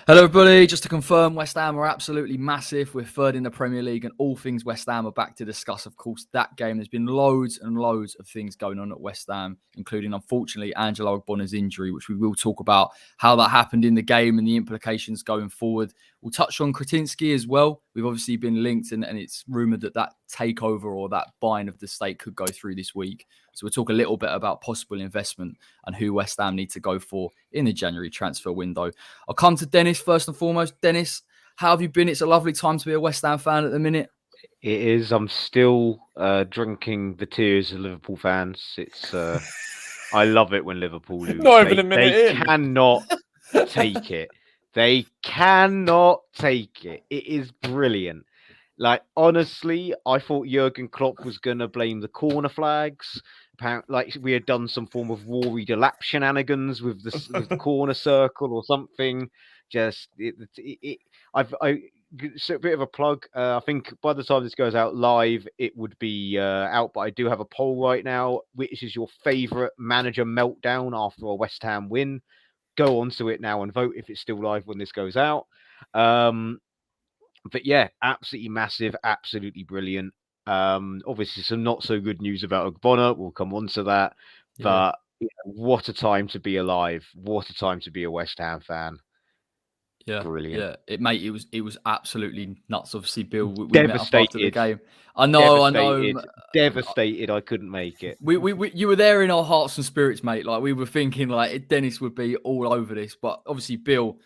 Hello, everybody. Just to confirm, West Ham are absolutely massive. We're third in the Premier League, and all things West Ham are back to discuss. Of course, that game. There's been loads and loads of things going on at West Ham, including, unfortunately, Angelo Ogbonna's injury, which we will talk about how that happened in the game and the implications going forward. We'll touch on Kretinsky as well. We've obviously been linked, and it's rumoured that takeover or that buying of the stake could go through this week. So we'll talk a little bit about possible investment and who West Ham need to go for in the January transfer window. I'll come to Dennis first and foremost. Dennis, how have you been? It's a lovely time to be a West Ham fan at the minute. It is. I'm still drinking the tears of Liverpool fans. It's I love it when Liverpool lose. Not even a minute they in. cannot take it. They cannot take it. It is brilliant. Like, honestly, I thought Jurgen Klopp was going to blame the corner flags. Apparently, like we had done some form of Rory Delap shenanigans with the corner circle or something. Just so a bit of a plug. I think by the time this goes out live, it would be out. But I do have a poll right now. Which is your favourite manager meltdown after a West Ham win? Go onto it now and vote if it's still live when this goes out. But yeah, absolutely massive, absolutely brilliant. Obviously, some not so good news about Ogbonna. We'll come on to that. Yeah. But what a time to be alive! What a time to be a West Ham fan. Yeah, brilliant. Yeah, it was absolutely nuts. Obviously, Bill, we met up Devastated. after the game. I know. Devastated. I couldn't make it. You were there in our hearts and spirits, mate. Like, we were thinking, like, Dennis would be all over this, but obviously, Bill,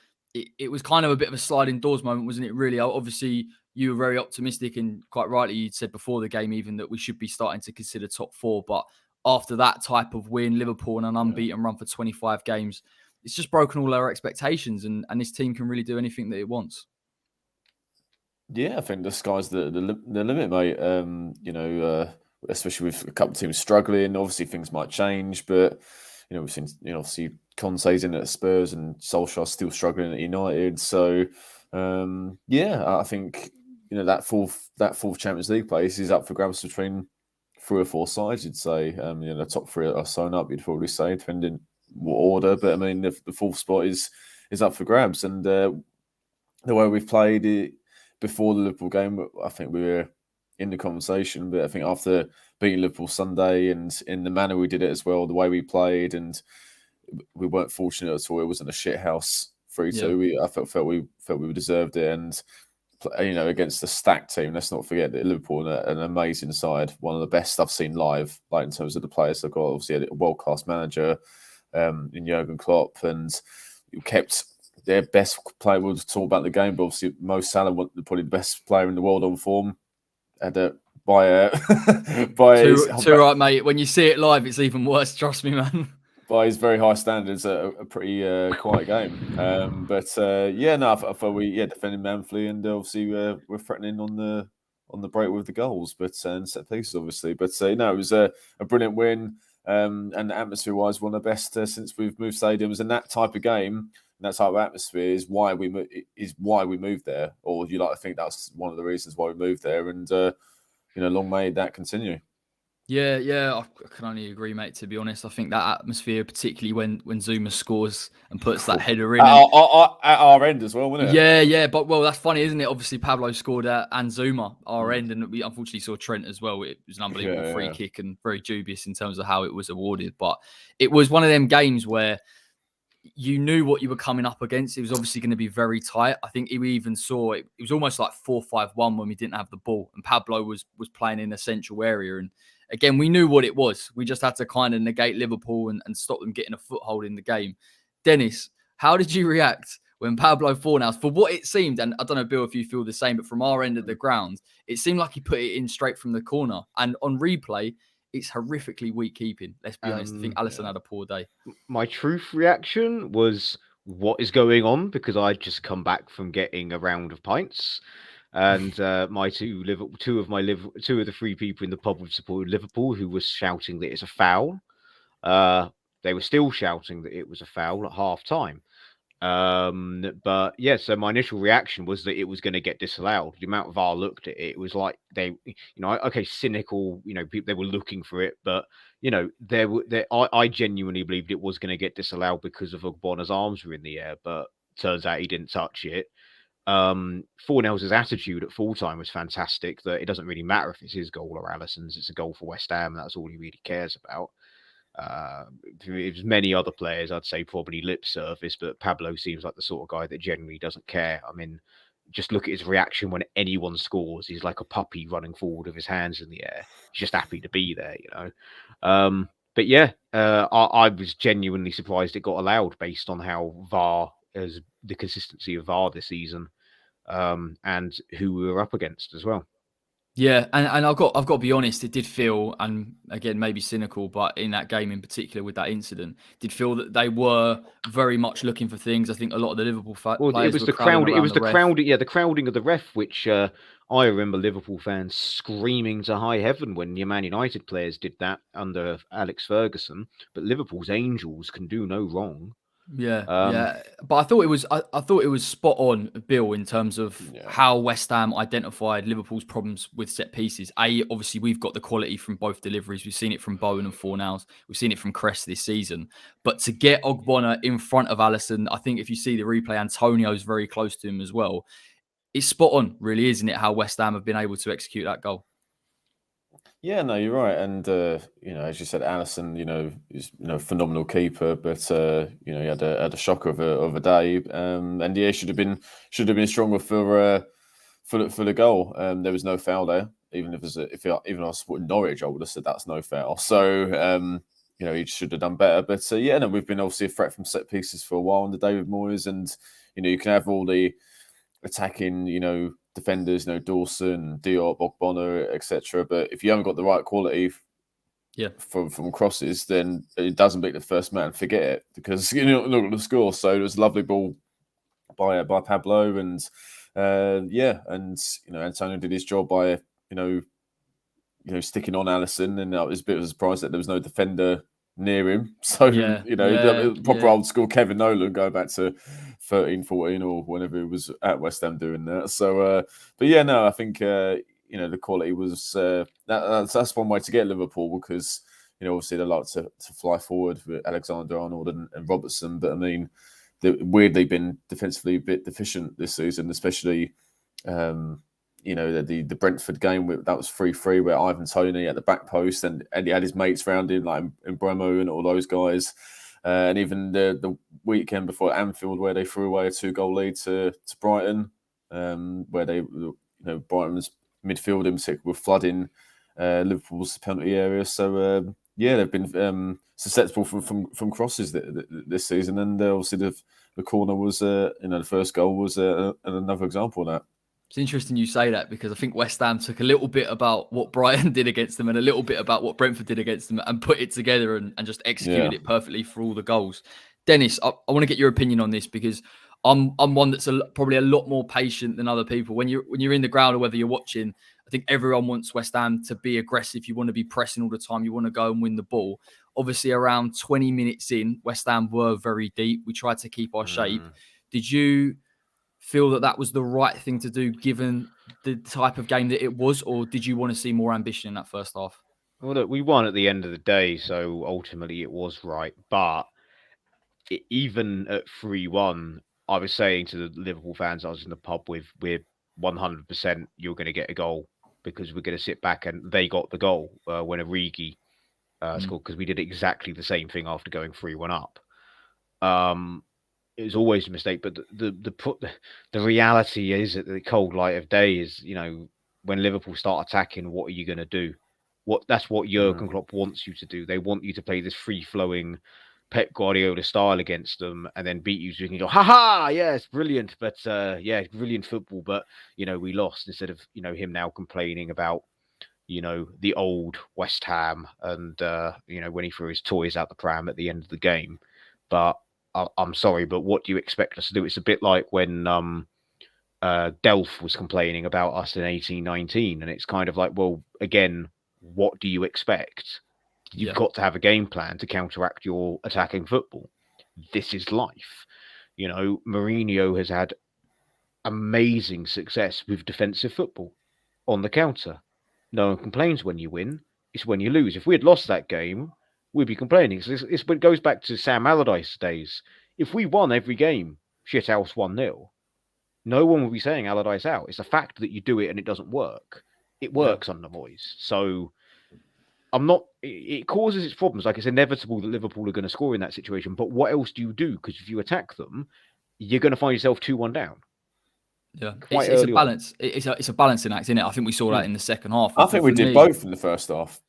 it was kind of a bit of a sliding doors moment, wasn't it? Really, obviously, you were very optimistic, and quite rightly, you said before the game even that we should be starting to consider top four. But after that type of win, Liverpool and an unbeaten run for 25 games, it's just broken all our expectations, and this team can really do anything that it wants. Yeah, I think the sky's the limit, mate. Especially with a couple of teams struggling. Obviously, things might change, but we've seen, obviously Conte's in at Spurs and Solskjaer's still struggling at United. So, I think that fourth Champions League place is up for grabs between 3 or 4 sides. You'd say, the top 3 are sewn up. You'd probably say, depending what order. But I mean, the fourth spot is up for grabs, and the way we've played it before the Liverpool game, I think we were in the conversation. But I think after beating Liverpool Sunday and in the manner we did it as well, the way we played, and we weren't fortunate at all. It wasn't a shit house 3-2. Yeah. I felt we deserved it, and against a stacked team. Let's not forget that Liverpool are an amazing side, one of the best I've seen live. Like in terms of the players they've got, obviously a world class manager in Jurgen Klopp, and kept their best player. We'll talk about the game, but obviously Mo Salah was probably the best player in the world on form. Too right, mate. When you see it live, it's even worse. Trust me, man. By his very high standards, a pretty quiet game. I thought we defended manfully, and obviously we're threatening on the break with the goals, but and set pieces obviously. But it was a brilliant win, and atmosphere-wise, one of the best since we've moved stadiums. And that type of game, and that type of atmosphere is why we moved there. Or would you like to think that's one of the reasons why we moved there? And long may that continue. Yeah, I can only agree, mate, to be honest. I think that atmosphere, particularly when Zuma scores and puts that header in. At our end as well, wasn't it? Yeah. But, that's funny, isn't it? Obviously, Pablo scored and Zuma, our end, and we unfortunately saw Trent as well. It was an unbelievable free kick and very dubious in terms of how it was awarded. But it was one of them games where you knew what you were coming up against. It was obviously going to be very tight. I think we even saw it was almost like 4-5-1 when we didn't have the ball, and Pablo was playing in a central area. And again, we knew what it was. We just had to kind of negate Liverpool and stop them getting a foothold in the game. Dennis, how did you react when Pablo Fornals, for what it seemed, and I don't know, Bill, if you feel the same, but from our end of the ground, it seemed like he put it in straight from the corner. And on replay, it's horrifically weak keeping. Let's be honest. I think Alisson had a poor day. My truth reaction was, what is going on? Because I'd just come back from getting a round of pints. And my two of the 3 people in the pub who supported Liverpool, who was shouting that it's a foul. They were still shouting that it was a foul at half time. But yeah, so my initial reaction was that it was going to get disallowed. The amount of VAR looked at it, it was like they, cynical, people, they were looking for it, but I genuinely believed it was going to get disallowed because of Ogbonna's arms were in the air. But turns out he didn't touch it. Fornell's attitude at full time was fantastic, that it doesn't really matter if it's his goal or Alisson's, it's a goal for West Ham, and that's all he really cares about. There's many other players, I'd say probably lip service, but Pablo seems like the sort of guy that generally doesn't care. I mean, just look at his reaction when anyone scores. He's like a puppy running forward with his hands in the air. He's just happy to be there, you know. But yeah, I was genuinely surprised it got allowed based on how VAR, as the consistency of VAR this season, and who we were up against as well. Yeah, and I've got to be honest, it did feel, and again maybe cynical, but in that game in particular with that incident, did feel that they were very much looking for things. I think a lot of the Liverpool players it was were the crowd. It was the ref. crowding. Yeah, the crowding of the ref, which I remember Liverpool fans screaming to high heaven when your Man United players did that under Alex Ferguson. But Liverpool's angels can do no wrong. Yeah, but I thought it was spot on, Bill, in terms of how West Ham identified Liverpool's problems with set pieces. Obviously we've got the quality from both deliveries. We've seen it from Bowen and Fornals. We've seen it from Crest this season. But to get Ogbonna in front of Alisson, I think if you see the replay, Antonio's very close to him as well. It's spot on, really, isn't it? How West Ham have been able to execute that goal. Yeah, no, you're right, and as you said, Alisson, is phenomenal keeper, but he had a shocker of a day, and yeah, should have been stronger for the goal. There was no foul there, even if I was supporting Norwich, I would have said that's no foul. So he should have done better. But we've been obviously a threat from set pieces for a while under David Moyes, and you can have all the attacking, defenders, Dawson, Diop, Ogbonna, etc. But if you haven't got the right quality, from crosses, then it doesn't beat the first man. Forget it, because you're not going to score. So it was a lovely ball by Pablo, and Antonio did his job by sticking on Alisson, and I was a bit of a surprise that there was no defender near him. So proper old school Kevin Nolan, going back to 13, 14 or whenever he was at West Ham doing that. So I think the quality was that's one way to get Liverpool, because obviously they like to fly forward with Alexander-Arnold and Robertson, but I mean they've weirdly been defensively a bit deficient this season, especially the Brentford game that was 3-3, where Ivan Toney at the back post, and he had his mates around him like Bremo and all those guys, and even the weekend before Anfield, where they threw away a 2-goal lead to Brighton, where they Brighton's midfield in particular were flooding Liverpool's penalty area. So they've been susceptible from crosses this season, and obviously the corner was the first goal was another example of that. It's interesting you say that, because I think West Ham took a little bit about what Brighton did against them and a little bit about what Brentford did against them and put it together and just executed it perfectly for all the goals. Dennis, I want to get your opinion on this, because I'm one that's probably a lot more patient than other people. When you're in the ground or whether you're watching, I think everyone wants West Ham to be aggressive. You want to be pressing all the time. You want to go and win the ball. Obviously, around 20 minutes in, West Ham were very deep. We tried to keep our shape. Did you feel that was the right thing to do, given the type of game that it was, or did you want to see more ambition in that first half? Well, look, we won at the end of the day, so ultimately it was right. But even at 3-1, I was saying to the Liverpool fans I was in the pub with, we're 100% you're going to get a goal, because we're going to sit back, and they got the goal when Origi scored, because we did exactly the same thing after going 3-1 up. It was always a mistake, but the reality is, at the cold light of day, is when Liverpool start attacking, what are you going to do? That's what Jurgen Klopp wants you to do. They want you to play this free-flowing Pep Guardiola style against them, and then beat you so you can go, ha, yeah, it's brilliant, but brilliant football, but we lost, instead of him now complaining about the old West Ham, and when he threw his toys out the pram at the end of the game. But I'm sorry, but what do you expect us to do? It's a bit like when Delph was complaining about us in 1819, and it's kind of like, well, again, what do you expect? You've got to have a game plan to counteract your attacking football. This is life. Mourinho has had amazing success with defensive football on the counter. No one complains when you win. It's when you lose. If we had lost that game, we'd be complaining. So it goes back to Sam Allardyce days. If we won every game, shithouse 1-0, no one will be saying Allardyce out. It's the fact that you do it and it doesn't work. It works under Moyes. So I'm not. It causes its problems. Like, it's inevitable that Liverpool are going to score in that situation. But what else do you do? Because if you attack them, you're going to find yourself 2-1 down. Yeah, it's a balance. It's a balancing act, isn't it? I think we saw that in the second half. I think we did both in the first half.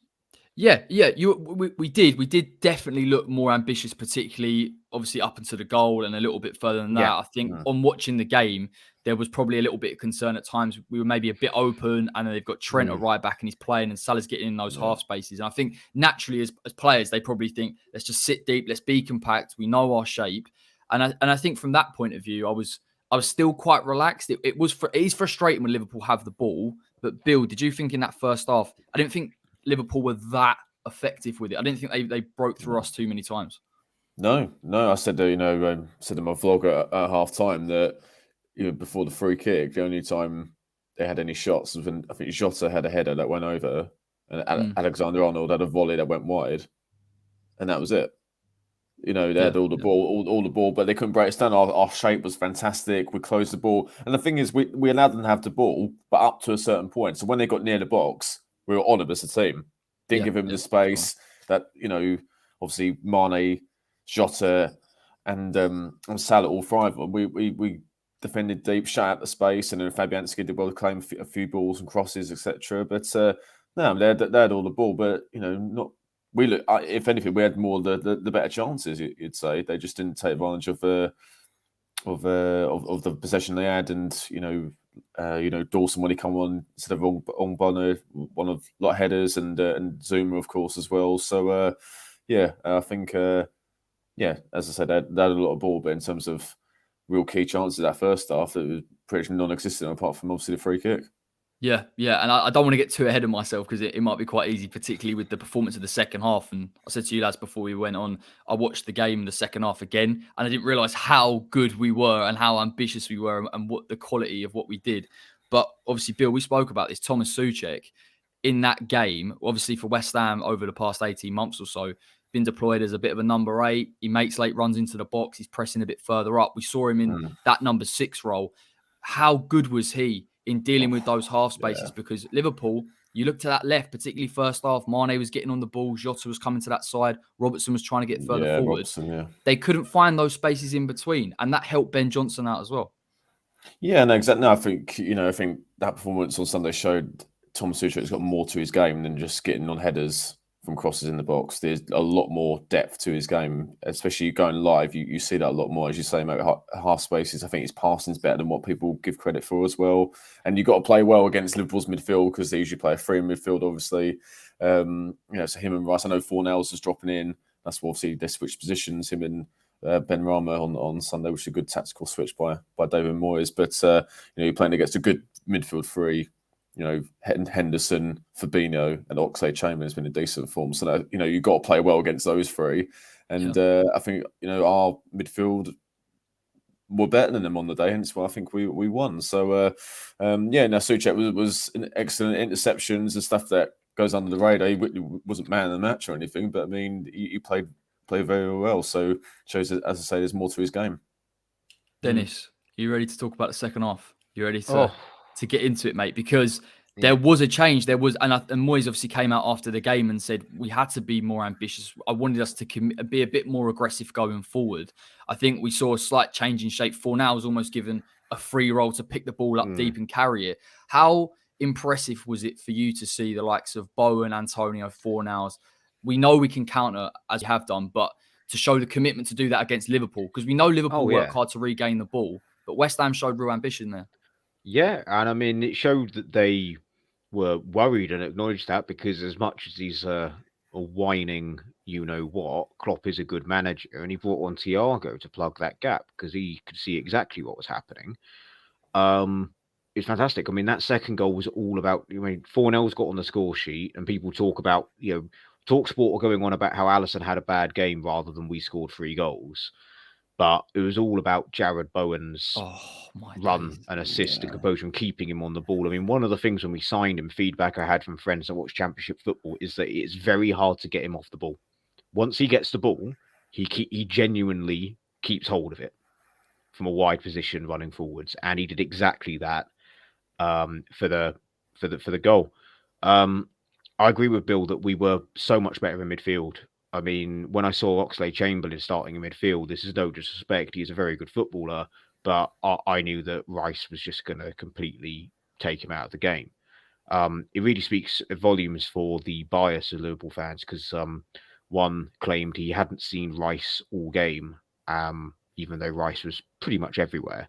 Yeah. We did definitely look more ambitious, particularly obviously up into the goal and a little bit further than that. I think on watching the game, there was probably a little bit of concern at times. We were maybe a bit open, and then they've got Trent at right back and he's playing, and Salah's getting in those half spaces. And I think naturally, as players, they probably think, let's just sit deep, let's be compact. We know our shape, and I think from that point of view, I was still quite relaxed. It is frustrating when Liverpool have the ball, but Bill, did you think in that first half? I didn't think Liverpool were that effective with it. I didn't think they broke through us too many times. No. I said, said in my vlog at half time that before the free kick, the only time they had any shots was when I think Jota had a header that went over, and Alexander-Arnold had a volley that went wide, and that was it. They had all the ball, but they couldn't break us down. Our shape was fantastic. We closed the ball, and the thing is, we allowed them to have the ball, but up to a certain point. So when they got near the box, we were on them as a team. Didn't give him the space that, obviously Mane, Jota, and Salah, all five of them. We defended deep, shut out the space, and then Fabianski did well to claim a few balls and crosses, etc. But no, they had all the ball, but not. We look. If anything, we had more the better chances. You'd say they just didn't take advantage of the possession they had, and Dawson when he come on instead of Ogbonna, one of a lot of headers, and Zuma of course as well. So I think as I said, they had a lot of ball, but in terms of real key chances that first half, it was pretty non-existent apart from obviously the free kick. Yeah, and I don't want to get too ahead of myself because it might be quite easy, particularly with the performance of the second half. And I said to you lads before we went on, I watched the game in the second half again, and I didn't realise how good we were and how ambitious we were and what the quality of what we did. But obviously, Bill, we spoke about this. Thomas Souček in that game, obviously for West Ham over the past 18 months or so, been deployed as a bit of a number 8. He makes late runs into the box. He's pressing a bit further up. We saw him in that number 6 role. How good was he in dealing with those half spaces? Because Liverpool, you look to that left, particularly first half, Mane was getting on the ball, Jota was coming to that side, Robertson was trying to get further forward. They couldn't find those spaces in between, and that helped Ben Johnson out as well. Yeah, no, exactly. No, I think that performance on Sunday showed Thomas Souček's got more to his game than just getting on headers from crosses in the box. There's a lot more depth to his game, especially going live. You see that a lot more, as you say, maybe half spaces. I think his passing's better than what people give credit for as well. And you've got to play well against Liverpool's midfield because they usually play a 3 in midfield, obviously. So him and Rice, I know Fornells is dropping in. That's what obviously they switched positions, him and Ben Rama on Sunday, which is a good tactical switch by David Moyes. But you're playing against a good midfield 3. Henderson, Fabinho, and Oxlade-Chamberlain has been in decent form. So that, you've got to play well against those 3. And I think our midfield were better than them on the day, hence why I think we won. So Souček was an excellent interceptions and stuff that goes under the radar. He wasn't man of the match or anything, but I mean he played very well. So shows that, as I say, there's more to his game. Dennis, are you ready to talk about the second half? You ready to get into it, mate? Because there was a change. There was, and Moyes obviously came out after the game and said we had to be more ambitious. I wanted us to be a bit more aggressive going forward. I think we saw a slight change in shape. Fornal was almost given a free role to pick the ball up deep and carry it. How impressive was it for you to see the likes of Bowen, Antonio, Fornals? We know we can counter as you have done, but to show the commitment to do that against Liverpool, because we know Liverpool work hard to regain the ball, but West Ham showed real ambition there. Yeah, and I mean, it showed that they were worried and acknowledged that, because as much as he's a whining, Klopp is a good manager, and he brought on Thiago to plug that gap because he could see exactly what was happening. It's fantastic. I mean, that second goal was all about, Fornell's got on the score sheet, and people talk about, TalkSport are going on about how Alisson had a bad game rather than we scored 3 goals. But it was all about Jared Bowen's run and assist and composure and keeping him on the ball. I mean, one of the things when we signed him, feedback I had from friends that watch Championship football, is that it's very hard to get him off the ball. Once he gets the ball, he genuinely keeps hold of it. from a wide position running forwards, and he did exactly that for the goal. I agree with Bill that we were so much better in midfield. I mean, when I saw Oxlade-Chamberlain starting in midfield, this is no disrespect. He's a very good footballer, but I knew that Rice was just going to completely take him out of the game. It really speaks volumes for the bias of Liverpool fans because one claimed he hadn't seen Rice all game, even though Rice was pretty much everywhere.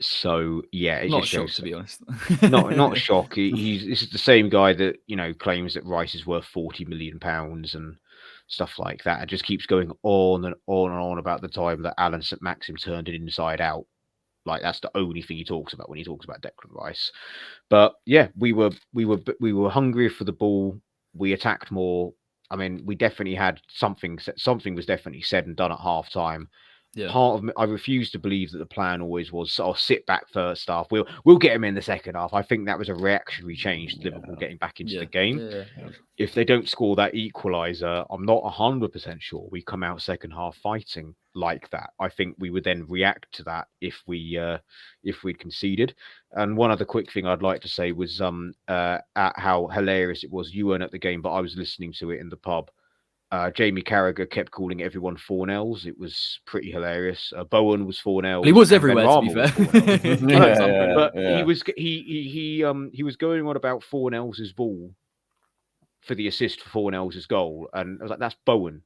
So yeah, it not just shocked shows, to be honest. not a shock. This is the same guy that claims that Rice is worth £40 million and stuff like that. It just keeps going on and on and on about the time that Alan St. Maxim turned it inside out. Like that's the only thing he talks about when he talks about Declan Rice. But yeah, we were hungrier for the ball. We attacked more. I mean, we definitely had something was definitely said and done at half time. Yeah. Part of me, I refuse to believe that the plan always was, sit back first half. We'll get him in the second half. I think that was a reactionary change to Liverpool getting back into the game. Yeah. If they don't score that equaliser, I'm not 100% sure we come out second half fighting like that. I think we would then react to that if we'd conceded. And one other quick thing I'd like to say was at how hilarious it was. You weren't at the game, but I was listening to it in the pub. Jamie Carragher kept calling everyone Fornells. It was pretty hilarious. Bowen was Fornells. He was everywhere, to be fair. But he was going on about Fornells' ball for the assist for Fornells' goal, and I was like, that's Bowen.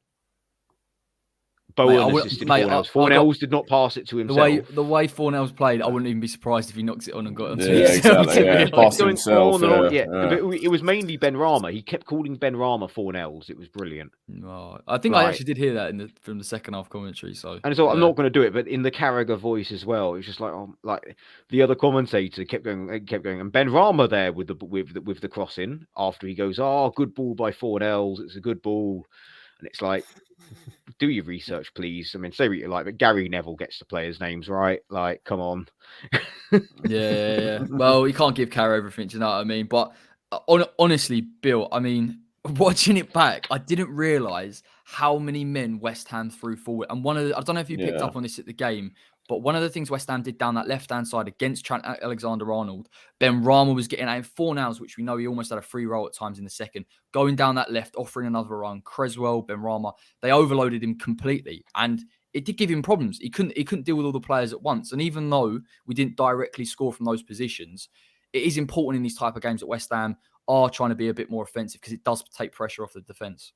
Bowen assisted Fornells. Fornells did not pass it to himself. The way Fornells played, I wouldn't even be surprised if he knocks it on and got it onto exactly. It was mainly Ben Rama. He kept calling Ben Rama Fornells. It was brilliant. Oh, I think I actually did hear that from the second half commentary. So I'm not going to do it, but in the Carragher voice as well. It's just like the other commentator kept going, and Ben Rama there with the crossing after he goes, good ball by Fornells. It's a good ball, and it's like, do your research, please. I mean, say what you like, but Gary Neville gets the players' names right. Like, come on. Yeah. Well, you can't give Carragher everything, do you know what I mean? But honestly, Bill, I mean, watching it back, I didn't realise how many men West Ham threw forward. And I don't know if you picked up on this at the game, but one of the things West Ham did down that left-hand side against Trent Alexander-Arnold, Ben Rama was getting out 4-0, which we know he almost had a free roll at times in the second, going down that left, offering another run. Creswell, Ben Rama, they overloaded him completely. And it did give him problems. He couldn't deal with all the players at once. And even though we didn't directly score from those positions, it is important in these type of games that West Ham are trying to be a bit more offensive because it does take pressure off the defence.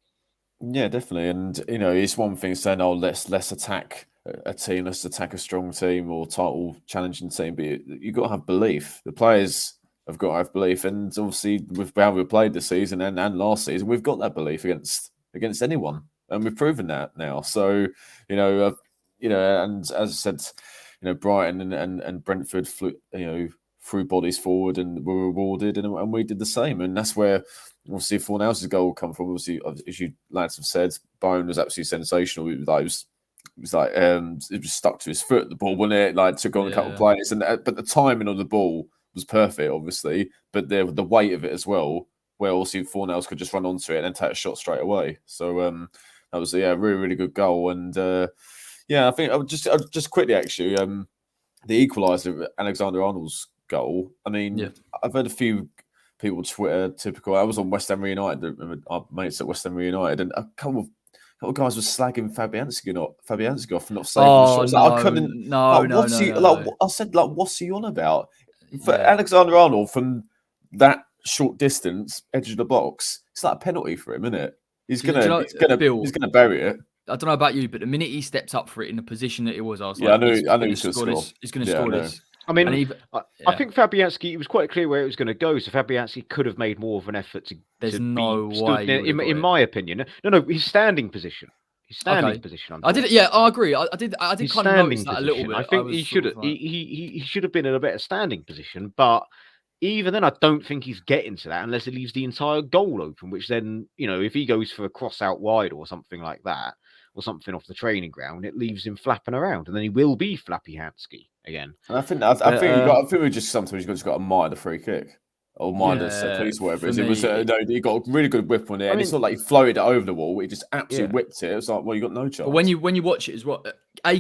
Yeah, definitely. And, it's one thing saying, let's attack a team, let's attack a strong team or title challenging team, but you've got to have belief. The players have got to have belief. And obviously, with how we played this season and last season, we've got that belief against anyone. And we've proven that now. So, and as I said, Brighton and Brentford threw bodies forward and were rewarded, and we did the same. And that's where obviously Fornells' goal will come from. Obviously, as you lads have said, Bowen was absolutely sensational. It was stuck to his foot, the ball, wasn't it? Like, took on a couple of players, but the timing of the ball was perfect, obviously. But the weight of it as well, where also Fornells could just run onto it and then take a shot straight away. So that was a really, really good goal. And I think I would just quickly actually the equaliser, Alexander-Arnold's goal. I mean, I've heard a few people Twitter typical. I was on West Ham United, our mates at West Ham United, and a couple of guys were slagging Fabianski off for not saving the shots. I couldn't. I said, what's he on about? For Alexander-Arnold from that short distance, edge of the box, it's like a penalty for him, isn't it? He's gonna bury it. I don't know about you, but the minute he stepped up for it in the position that it was, I was I knew he was going to score. He's going to score this. I mean, I think Fabianski, it was quite clear where it was going to go, so Fabianski could have made more of an effort to. There's no way. In my opinion, no, his standing position. Position. I did. Yeah, I agree. I did kind of notice that a little bit. I think he should have. He should have been in a better standing position, but even then, I don't think he's getting to that unless it leaves the entire goal open. Which then, if he goes for a cross out wide or something like that, or something off the training ground, it leaves him flapping around, and then he will be Flappy Hansky again. And I think we just sometimes you've just got to mire the free kick. or mindless set piece, whatever it is. It was no, he got a really good whip on it, and it's not like he floated it over the wall. He just absolutely whipped it. It was like, well, you got no chance. But when you watch it as well,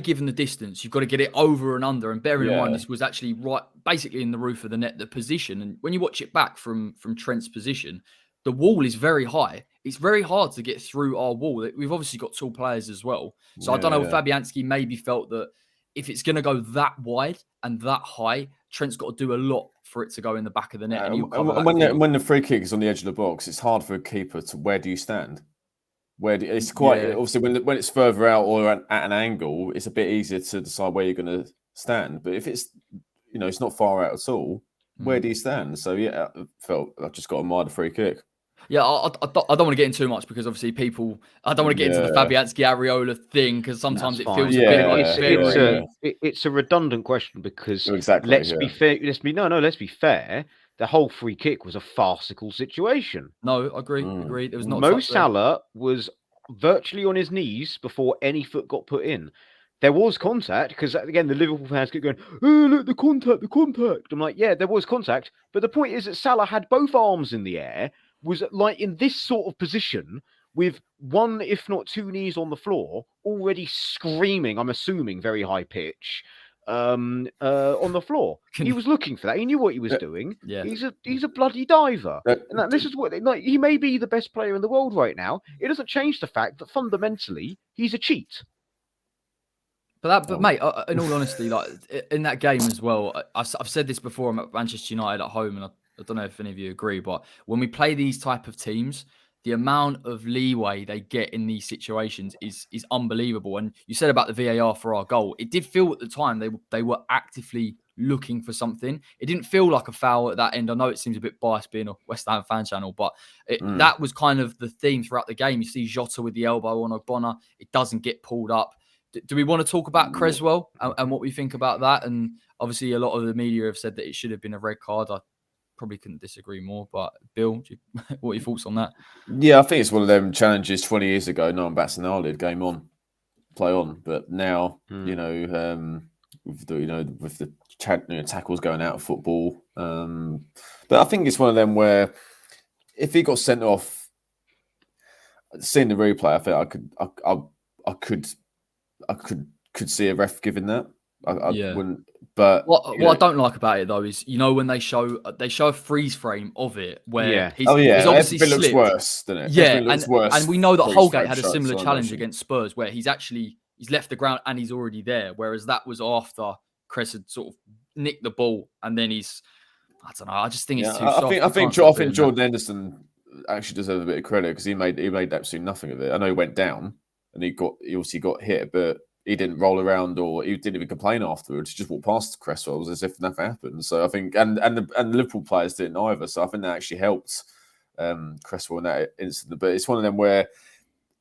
given the distance, you've got to get it over and under. And bearing in mind, this was actually right, basically in the roof of the net, the position. And when you watch it back from Trent's position, the wall is very high. It's very hard to get through our wall. We've obviously got tall players as well. So I don't know if Fabianski maybe felt that if it's going to go that wide and that high, Trent's got to do a lot for it to go in the back of the net. And when the free kick is on the edge of the box, it's hard for a keeper to where do you stand? It's quite obviously when it's further out or at an angle, it's a bit easier to decide where you're going to stand. But if it's it's not far out at all, where do you stand? So I just got to admire the free kick. Yeah, I don't want to get into too much because obviously I don't want to get into the Fabianski Areola thing because sometimes it feels a bit like it's a redundant question because let's be fair. Let's be fair. The whole free kick was a farcical situation. No, I agree. There was not. Mo Salah was virtually on his knees before any foot got put in. There was contact because again the Liverpool fans kept going, "Oh look, the contact." I'm like, yeah, there was contact, but the point is that Salah had both arms in the air. Was like in this sort of position with one, if not two knees on the floor, already screaming, I'm assuming very high pitch, on the floor. He was looking for that. He knew what he was doing. Yeah. He's a bloody diver. And this is what he may be the best player in the world right now. It doesn't change the fact that fundamentally he's a cheat. But mate, in all honesty, like in that game as well, I've said this before. I'm at Manchester United at home, and I don't know if any of you agree, but when we play these type of teams, the amount of leeway they get in these situations is unbelievable. And you said about the VAR for our goal. It did feel at the time they were actively looking for something. It didn't feel like a foul at that end. I know it seems a bit biased being a West Ham fan channel, but that was kind of the theme throughout the game. You see Jota with the elbow on Ogbonna. It doesn't get pulled up. Do we want to talk about Cresswell and what we think about that? And obviously a lot of the media have said that it should have been a red card. I probably couldn't disagree more, but Bill, what are your thoughts on that? Yeah, I think it's one of them challenges 20 years ago. No one bats an eyelid, game on, play on. But now, with the tackles going out of football. But I think it's one of them where if he got sent off, seeing the replay, I think I could see a ref giving that. I wouldn't. But what I don't like about it though is when they show a freeze frame of it where he's obviously everything looks worse, doesn't it? Yeah, and we know that Holgate had a similar challenge against Spurs where he's left the ground and he's already there, whereas that was after Cress had sort of nicked the ball and then I don't know. I just think it's too soft. I think Jordan Henderson actually deserves a bit of credit because he made absolutely nothing of it. I know he went down and he obviously got hit, but he didn't roll around or he didn't even complain afterwards. He just walked past Cresswell as if nothing happened. So I think, and the Liverpool players didn't either. So I think that actually helped Cresswell in that incident. But it's one of them where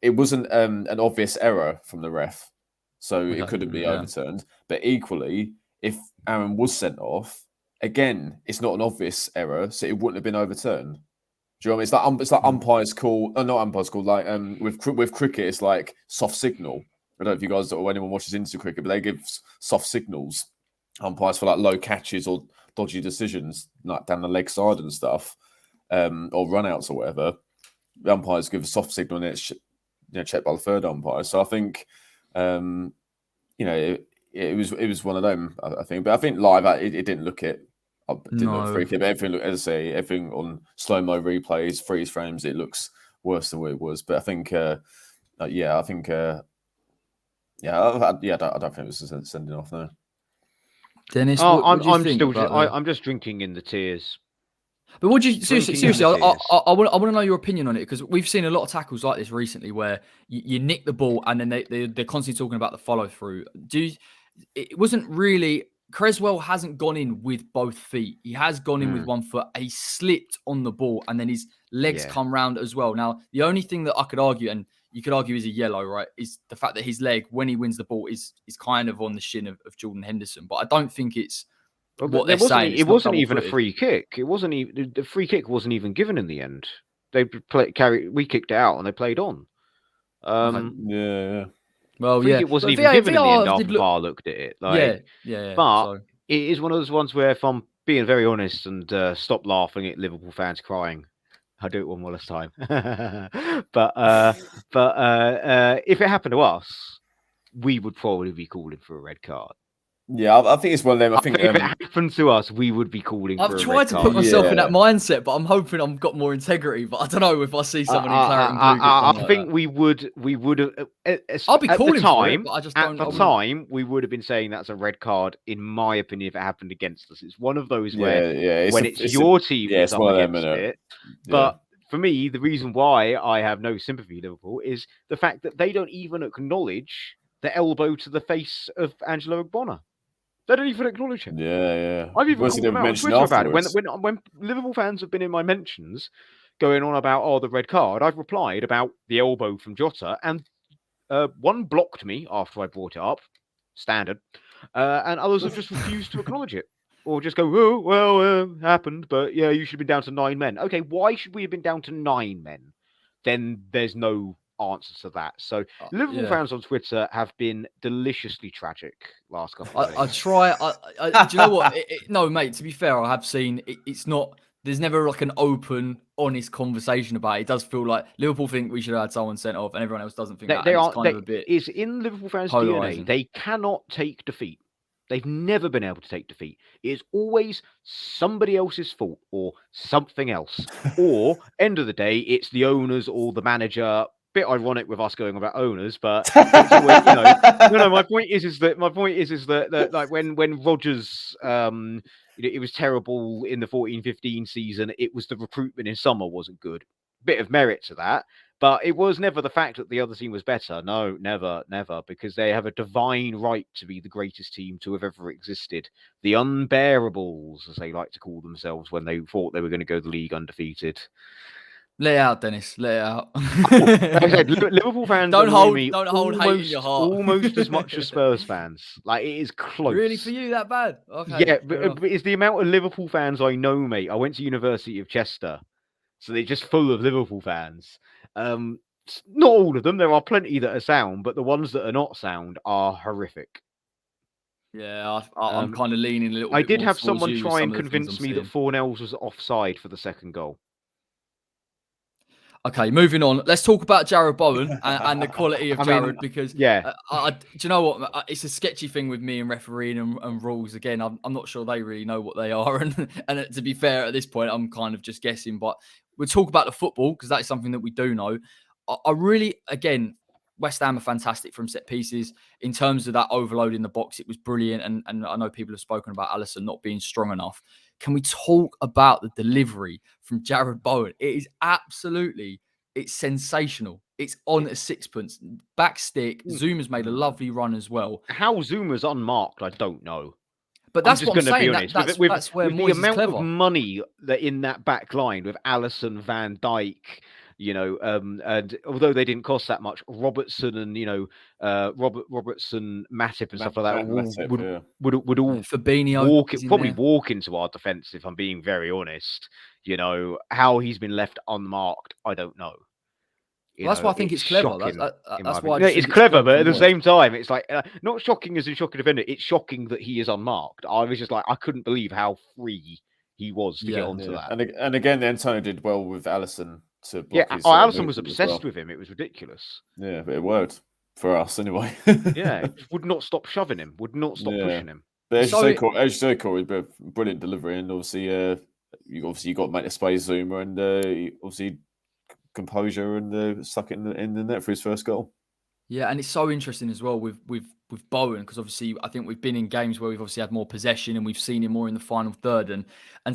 it wasn't an obvious error from the ref, so it couldn't be overturned. But equally, if Aaron was sent off, again, it's not an obvious error, so it wouldn't have been overturned. Do you know what I mean? It's like umpires call, not umpires call. Like with cricket, it's like soft signal. I don't know if you guys or anyone watches into cricket, but they give soft signals, umpires for like low catches or dodgy decisions, like down the leg side and stuff, or run-outs or whatever. The umpires give a soft signal and it's checked by the third umpire. So I think, it was one of them. I think, but I think live it didn't look it. It didn't look freaky, but everything, as I say, everything on slow-mo replays, freeze frames, it looks worse than what it was. But I think, I don't think it was sending off now. Dennis, I'm just drinking in the tears. But would you seriously? I want to know your opinion on it because we've seen a lot of tackles like this recently where you nick the ball and then they're constantly talking about the follow through. It wasn't really. Cresswell hasn't gone in with both feet. He has gone in with one foot. He slipped on the ball and then his legs come round as well. Now, the only thing that I could argue, and you could argue is a yellow, right, is the fact that his leg, when he wins the ball, is kind of on the shin of Jordan Henderson. But I don't think it's what they're saying. It wasn't even a free kick. It wasn't even the free kick wasn't even given in the end. We kicked it out and they played on. Yeah. Well, it wasn't even given in the end after VAR looked at it. But it is one of those ones where if I'm being very honest and stop laughing at Liverpool fans crying. I'll do it one more last time. but if it happened to us, we would probably be calling for a red card. Yeah, I think it's one of them. I think if it happened to us, we would be calling for a red card. I've tried to put myself in that mindset, but I'm hoping I've got more integrity. But I don't know if I see someone in claret and blue. I think we would have. I'll be calling for it, but I just don't. At the time, we would have been saying that's a red card, in my opinion, if it happened against us. It's one of those where it's your team that's up against it. But for me, the reason why I have no sympathy with Liverpool is the fact that they don't even acknowledge the elbow to the face of Angelo Ogbonna. They don't even acknowledge it. Yeah. I've even called them out on Twitter about it. When Liverpool fans have been in my mentions going on about, the red card, I've replied about the elbow from Jota, and one blocked me after I brought it up, standard, and others have just refused to acknowledge it. Or just go, oh, well, happened, but yeah, you should have been down to 9 men. Okay, why should we have been down to 9 men? Then there's no answer to that. So Liverpool fans on Twitter have been deliciously tragic last couple of days. I try. Do you know what? No, mate. To be fair, I have seen it's not. There's never like an open, honest conversation about it. It does feel like Liverpool think we should have had someone sent off, and everyone else doesn't think that. It's kind of a bit. It's in Liverpool fans' DNA. They cannot take defeat. They've never been able to take defeat. It is always somebody else's fault or something else. Or end of the day, it's the owners or the manager. Bit ironic with us going about owners, but it's always, no. My point is that like when Rodgers, it was terrible in the 14-15 season. It was the recruitment in summer wasn't good. Bit of merit to that, but it was never the fact that the other team was better. No, never, because they have a divine right to be the greatest team to have ever existed. The unbearables, as they like to call themselves, when they thought they were going to go the league undefeated. Let it out, Dennis. Let it out. Like I said, Liverpool fans don't hold hate in your heart. Almost as much as Spurs fans. Like, it is close. Really, for you that bad? Okay. Yeah, but it's the amount of Liverpool fans I know, mate. I went to University of Chester, so they're just full of Liverpool fans. Not all of them. There are plenty that are sound, but the ones that are not sound are horrific. Yeah, I'm kind of leaning a little bit. I did have someone try and convince me that Fornells was offside for the second goal. Okay, moving on. Let's talk about Jarrod Bowen and the quality of Jarrod, because do you know what? It's a sketchy thing with me and refereeing and rules. Again, I'm not sure they really know what they are, and to be fair, at this point, I'm kind of just guessing. But we'll talk about the football because that is something that we do know. I really, again, West Ham are fantastic from set pieces. In terms of that overload in the box, it was brilliant, and I know people have spoken about Alisson not being strong enough. Can we talk about the delivery from Jarrod Bowen? It is absolutely, it's sensational. It's on a sixpence. Back stick. Zuma's made a lovely run as well. How Zuma's unmarked, I don't know. But that's what I'm saying. That's where with the amount of money that in that back line with Alisson, Van Dijk, and although they didn't cost that much, Robertson and Robertson, Matip and stuff like that would all Fabinho walk into our defence. If I'm being very honest, how he's been left unmarked, I don't know. That's why I think it's clever. That's why it's clever, but at the same time, it's like not shocking as in shocking defender. It's shocking that he is unmarked. I was just like, I couldn't believe how free he was to get onto that. And again, Antonio did well with Alisson to block his. Alisson was obsessed with him. It was ridiculous. Yeah, but it worked for us anyway. Yeah, would not stop shoving him. Would not stop pushing him. But as you say, Corey, brilliant delivery, and obviously, you got to make the space Zuma, and obviously composure and stuck it in the net for his first goal. Yeah, and it's so interesting as well with Bowen, because obviously I think we've been in games where we've obviously had more possession and we've seen him more in the final third, and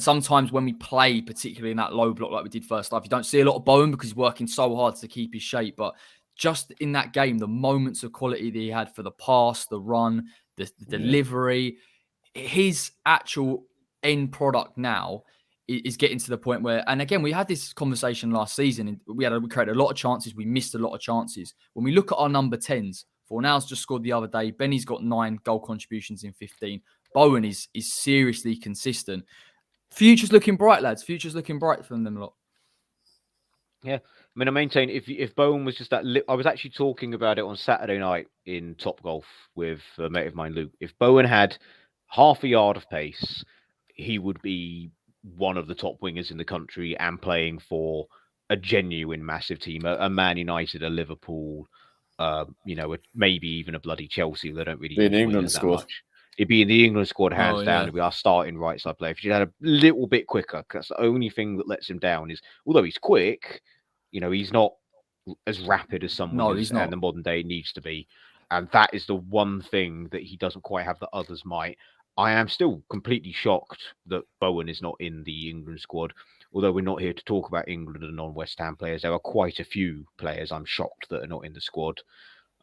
sometimes when we play, particularly in that low block like we did first half, you don't see a lot of Bowen because he's working so hard to keep his shape. But just in that game, the moments of quality that he had for the pass, the run, the delivery, his actual end product now is getting to the point where, and again, we had this conversation last season, and we created a lot of chances, we missed a lot of chances. When we look at our number 10s, Fornals just scored the other day, Benny's got 9 goal contributions in 15. Bowen is seriously consistent. Future's looking bright, lads. Future's looking bright for them a lot. Yeah, I mean, I maintain if Bowen was just that, I was actually talking about it on Saturday night in Top Golf with a mate of mine, Luke. If Bowen had half a yard of pace, he would be one of the top wingers in the country and playing for a genuine massive team, a Man United, a Liverpool, maybe even a bloody Chelsea. They don't really be in use England wingers that squad. much. It'd be in the England squad hands down. yeah. It'd be our starting right side player. If you had a little bit quicker, because that's the only thing that lets him down is, although he's quick, he's not as rapid as someone he's not. and the modern day needs to be. And that is the one thing that he doesn't quite have that others might. I am still completely shocked that Bowen is not in the England squad. Although we're not here to talk about England and non-West Ham players, there are quite a few players I'm shocked that are not in the squad.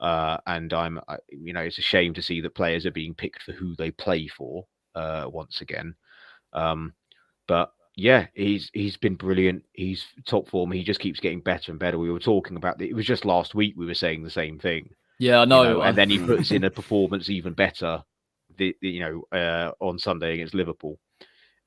And it's a shame to see that players are being picked for who they play for once again. But yeah, he's been brilliant. He's top form. He just keeps getting better and better. We were talking about it was just last week we were saying the same thing. Yeah, I know. And then he puts in a performance even better, on Sunday against Liverpool.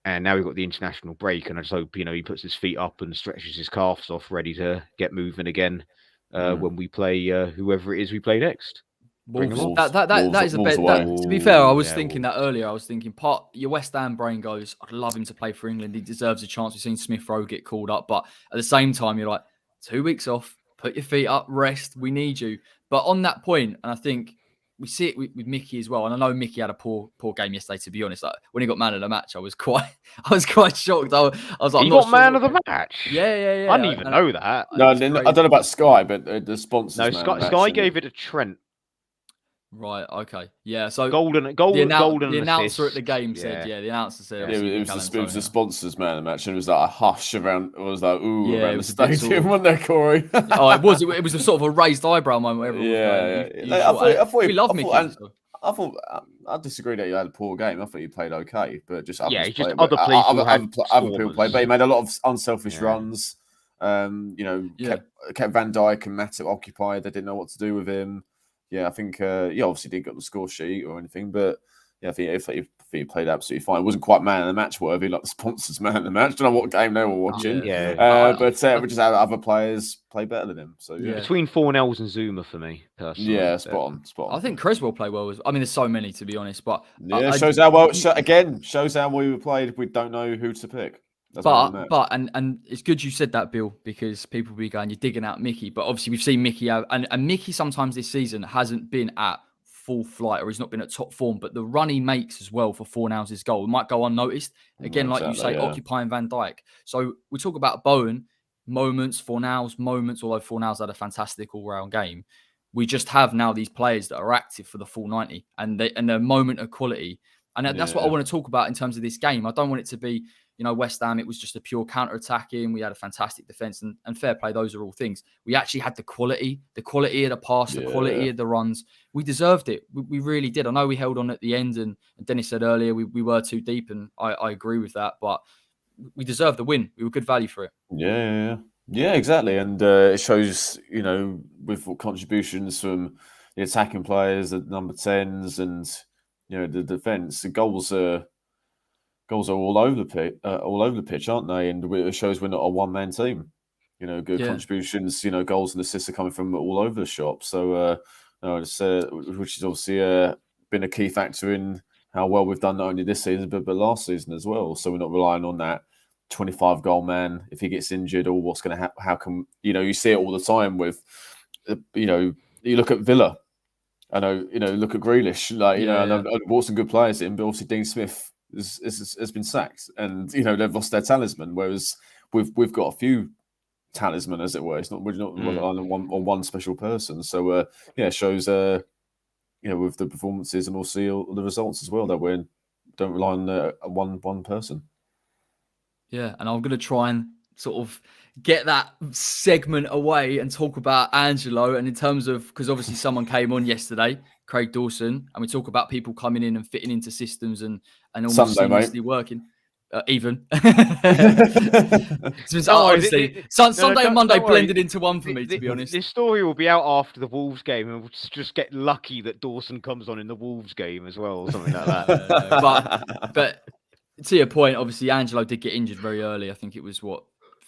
And now we've got the international break, and I just hope he puts his feet up and stretches his calves off, ready to get moving again when we play whoever it is we play next. Wolves. That is a bit. To be fair, I was thinking that earlier. I was thinking your West Ham brain goes, I'd love him to play for England. He deserves a chance. We've seen Smith Rowe get called up, but at the same time, you're like 2 weeks off. Put your feet up, rest. We need you. But on that point, and I think we see it with Mickey as well. And I know Mickey had a poor game yesterday. To be honest, when he got man of the match, I was quite shocked. I was like, he got man of the match. Yeah. I didn't even know that. No, I don't know about Sky, but the sponsors. No, Sky gave it to Trent. Right. Okay. Yeah. So golden. The announcer at the game said, the announcer said, it was the sponsors man of the match, and it was like a hush around. It was like around the stadium, wasn't there, Corey? It was. It was a sort of a raised eyebrow moment. I thought we love Mickey. I thought I disagree that he had a poor game. I thought he played okay, but just other people played. But he made a lot of unselfish runs. Kept Van Dijk and Matip occupied. They didn't know what to do with him. Yeah, I think obviously didn't get the score sheet or anything, but yeah, I think he played absolutely fine. It wasn't quite man of the match worthy, like the sponsors man of the match. Don't know what game they were watching. But we just had other players play better than him. So between Fornells and Zuma for me personally. Yeah, spot on. I think Creswell played well. There's so many to be honest, but shows how well. Shows how we were played. We don't know who to pick. And it's good you said that, Bill, because people will be going, you're digging out Mickey. But obviously we've seen Mickey out, and Mickey sometimes this season hasn't been at full flight or he's not been at top form. But the run he makes as well for Fornells' goal might go unnoticed. Again, you say, occupying Van Dijk. So we talk about Bowen moments, Fornells moments, although Fornells had a fantastic all-round game. We just have now these players that are active for the full 90 and their moment of quality. And that's what I want to talk about in terms of this game. I don't want it to be, West Ham, it was just a pure counter-attacking. We had a fantastic defence and fair play. Those are all things. We actually had the quality of the pass, the quality of the runs. We deserved it. We really did. I know we held on at the end and Dennis said earlier we were too deep and I agree with that, but we deserved the win. We were good value for it. Yeah, exactly. And it shows, with contributions from the attacking players, the number 10s and, the defence, the goals are all over the pitch, aren't they? And it shows we're not a one-man team. Good contributions. Goals and assists are coming from all over the shop. So, which has obviously been a key factor in how well we've done not only this season but last season as well. So we're not relying on that 25-goal man. If he gets injured, or what's going to happen? How come? You see it all the time with, you look at Villa. I know, look at Grealish. I've bought some good players in, but obviously Dean Smith has been sacked, and they've lost their talisman. Whereas we've got a few talisman, as it were. We're not relying on one special person. So it shows with the performances and also the results as well that we don't rely on one person. Yeah, and I'm going to try and sort of get that segment away and talk about Angelo. And in terms of, because obviously someone came on yesterday, Craig Dawson, and we talk about people coming in and fitting into systems and almost seamlessly working. Even. Sunday and Monday blended into one for me, to be honest. This story will be out after the Wolves game, and we'll just get lucky that Dawson comes on in the Wolves game as well, or something like that. But to your point, obviously Angelo did get injured very early. I think it was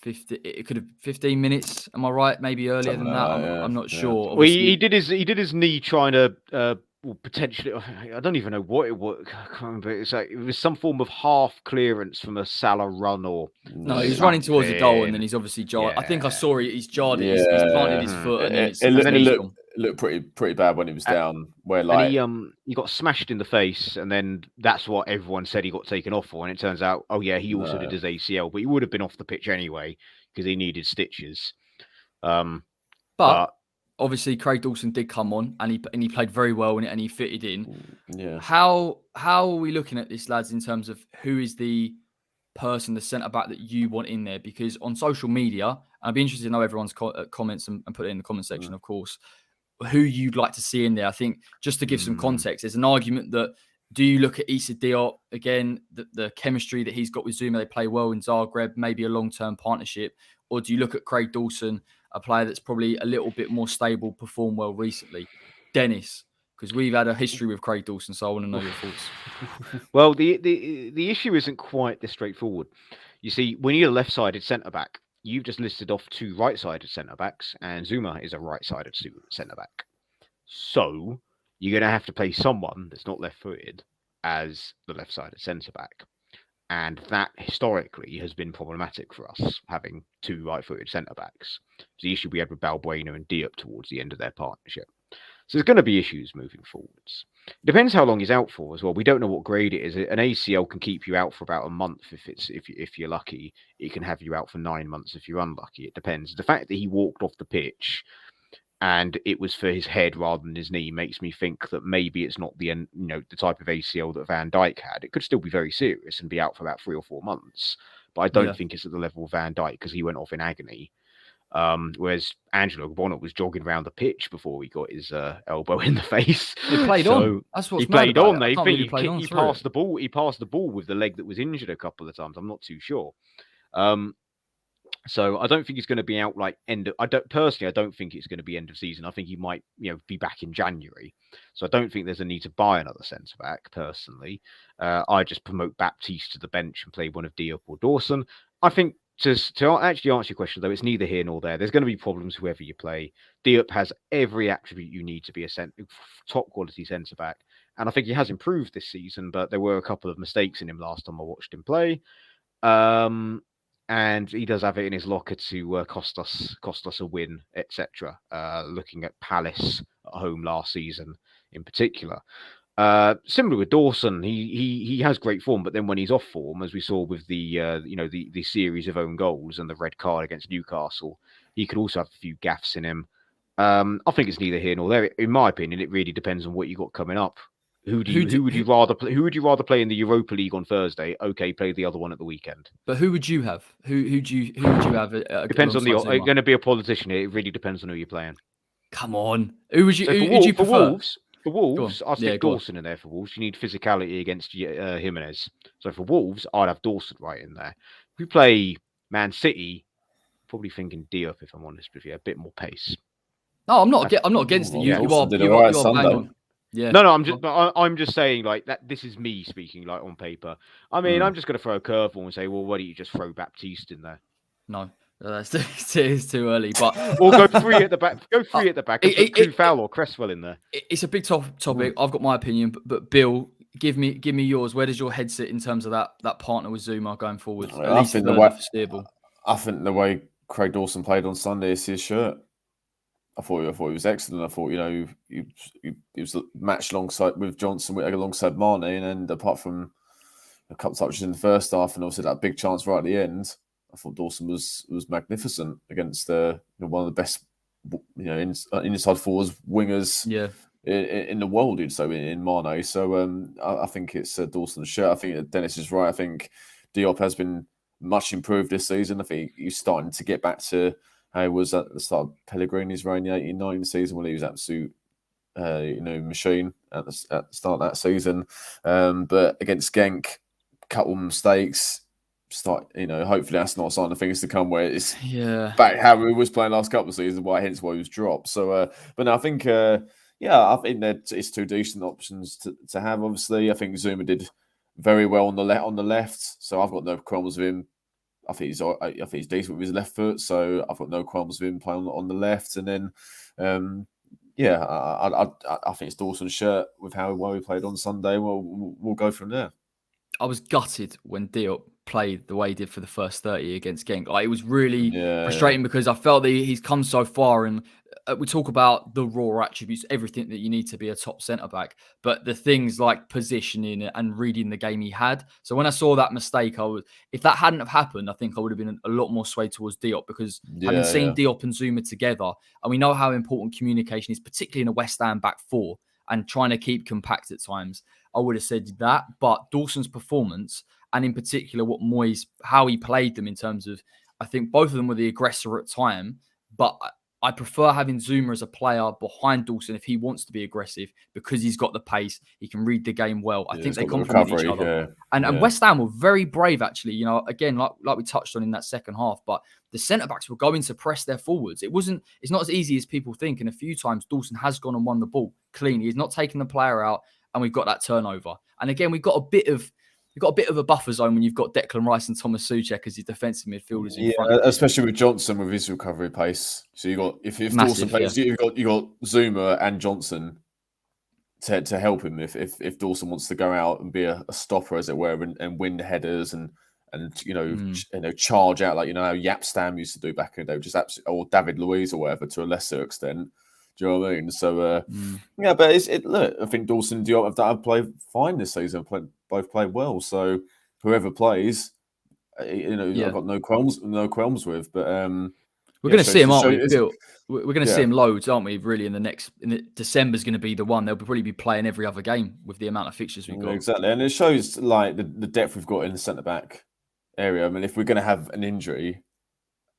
15 minutes. Am I right? Maybe earlier than that. I'm not sure. Well, he did his knee trying to potentially, I don't even know what it was. I can't remember. It's like it was some form of half clearance from a Salah run or No, he was running towards the goal, and then he's obviously jarred. Yeah. I think I saw it. He's jarred it. Yeah. He's planted his foot, and then it looked pretty bad when he was down. Where like he got smashed in the face, and then that's what everyone said he got taken off for. And it turns out, oh yeah, he also did his ACL, but he would have been off the pitch anyway because he needed stitches. But obviously, Craig Dawson did come on, and he played very well, and he fitted in. Yeah. How are we looking at this, lads, in terms of who is the person, the centre back that you want in there? Because on social media, I'd be interested to know everyone's comments and put it in the comment section, of course, who you'd like to see in there. I think just to give some context, there's an argument that do you look at Issa Diop again, the chemistry that he's got with Zuma, they play well in Zagreb, maybe a long-term partnership, or do you look at Craig Dawson, a player that's probably a little bit more stable, performed well recently? Dennis, because we've had a history with Craig Dawson, so I want to know your thoughts. Well, the issue isn't quite this straightforward. You see, we need a left-sided centre-back. You've just listed off 2 right-sided centre-backs, and Zuma is a right-sided centre-back. So you're going to have to play someone that's not left-footed as the left-sided centre-back. And that historically has been problematic for us, having 2 right-footed centre-backs. It's the issue we had with Balbuena and Diop towards the end of their partnership. So there's going to be issues moving forwards. It depends how long he's out for as well. We don't know what grade it is. An ACL can keep you out for about a month if you're lucky. It can have you out for 9 months if you're unlucky. It depends. The fact that he walked off the pitch and it was for his head rather than his knee makes me think that maybe it's not the type of ACL that Van Dijk had. It could still be very serious and be out for about 3 or 4 months. But I don't think it's at the level of Van Dijk because he went off in agony. Whereas Angelo Ogbonna was jogging around the pitch before he got his elbow in the face. He played on. That's what he played on. He passed the ball. He passed the ball with the leg that was injured a couple of times. I'm not too sure. So I don't think he's going to be out like end of. I don't think it's going to be end of season. I think he might be back in January. So I don't think there's a need to buy another centre back personally. I just promote Baptiste to the bench and play one of Diop or Dawson. I think. To actually answer your question, though, it's neither here nor there. There's going to be problems whoever you play. Diop has every attribute you need to be a top quality centre back, and I think he has improved this season. But there were a couple of mistakes in him last time I watched him play, and he does have it in his locker to cost us a win, etc. Looking at Palace at home last season in particular. Similar with Dawson, he has great form, but then when he's off form, as we saw with the series of own goals and the red card against Newcastle, he could also have a few gaffes in him. I think it's neither here nor there. In my opinion, it really depends on what you got coming up. Who would you rather play in the Europa League on Thursday? Okay, play the other one at the weekend. But who would you have? Who would you have? Depends on you're going to be a politician here. It really depends on who you're playing. Come on, who would you prefer? For Wolves, I'll stick Dawson in there for Wolves. You need physicality against Jimenez. So for Wolves, I'd have Dawson right in there. If we play Man City, probably thinking Diop, if I'm honest with you, a bit more pace. No, I'm not against it. You are bang on. Yeah. No, I'm just saying like that. This is me speaking like on paper. I mean, I'm just going to throw a curveball and say, well, why don't you just throw Baptiste in there? No. It's too early, but or go 3 at the back. Go 3 at the back. Foul or Cresswell in there. It's a big topic. I've got my opinion, but Bill, give me yours. Where does your head sit in terms of that partner with Zuma going forward? I think the way Craig Dawson played on Sunday is his shirt. I thought he was excellent. I thought he was matched alongside with Johnson, alongside Mane, and apart from a couple of touches in the first half, and obviously that big chance right at the end. I thought Dawson was magnificent against one of the best inside forwards wingers in the world. So in Mane, so I think it's Dawson's shirt. I think Dennis is right. I think Diop has been much improved this season. I think he's starting to get back to how he was at the start of Pellegrini's reign, the 18-19 season, when he was absolute machine at the start of that season. But against Genk, couple of mistakes. Hopefully that's not a sign of things to come where it's back how he was playing last couple of seasons, hence why he was dropped. So, but no, I think that it's 2 decent options to have. Obviously, I think Zuma did very well on the left, so I've got no qualms with him. I think he's decent with his left foot, so I've got no qualms with him playing on the left. And then yeah, I think it's Dawson's shirt with how well he played on Sunday. We'll go from there. I was gutted when Diop played the way he did for the first 30 against Genk. Like, it was really frustrating because I felt that he's come so far, and we talk about the raw attributes, everything that you need to be a top centre-back, but the things like positioning and reading the game he had. So when I saw that mistake, if that hadn't have happened, I think I would have been a lot more swayed towards Diop, because having seen Diop and Zuma together, and we know how important communication is, particularly in a West Ham back four, and trying to keep compact at times, I would have said that. But Dawson's performance, and in particular what Moyes, how he played them in terms of, I think both of them were the aggressor at time, but I prefer having Zuma as a player behind Dawson if he wants to be aggressive, because he's got the pace, he can read the game well. I think they complement each other. And West Ham were very brave, actually. You know, again, like we touched on in that second half, but the centre-backs were going to press their forwards. It's not as easy as people think. And a few times Dawson has gone and won the ball clean. He's not taking the player out, and we've got that turnover. And again, we've got a bit of a buffer zone when you've got Declan Rice and Thomas Souček as your defensive midfielders in front. Especially with Johnson with his recovery pace. So you got if Dawson plays, you got Zuma and Johnson to help him if Dawson wants to go out and be a stopper, as it were, and win the headers and charge out, like how Yap Stam used to do back in the day, just absolutely, or David Luiz or whatever to a lesser extent. Do you know what I mean? So but look, I think Dawson and Diop have played fine this season. Both played well. So whoever plays, I've got no qualms with. But we're going to see him, aren't we? Bill? We're going to see him loads, aren't we? Really, December's going to be the one. They'll probably be playing every other game with the amount of fixtures we've got. Exactly, and it shows like the depth we've got in the centre back area. I mean, if we're going to have an injury,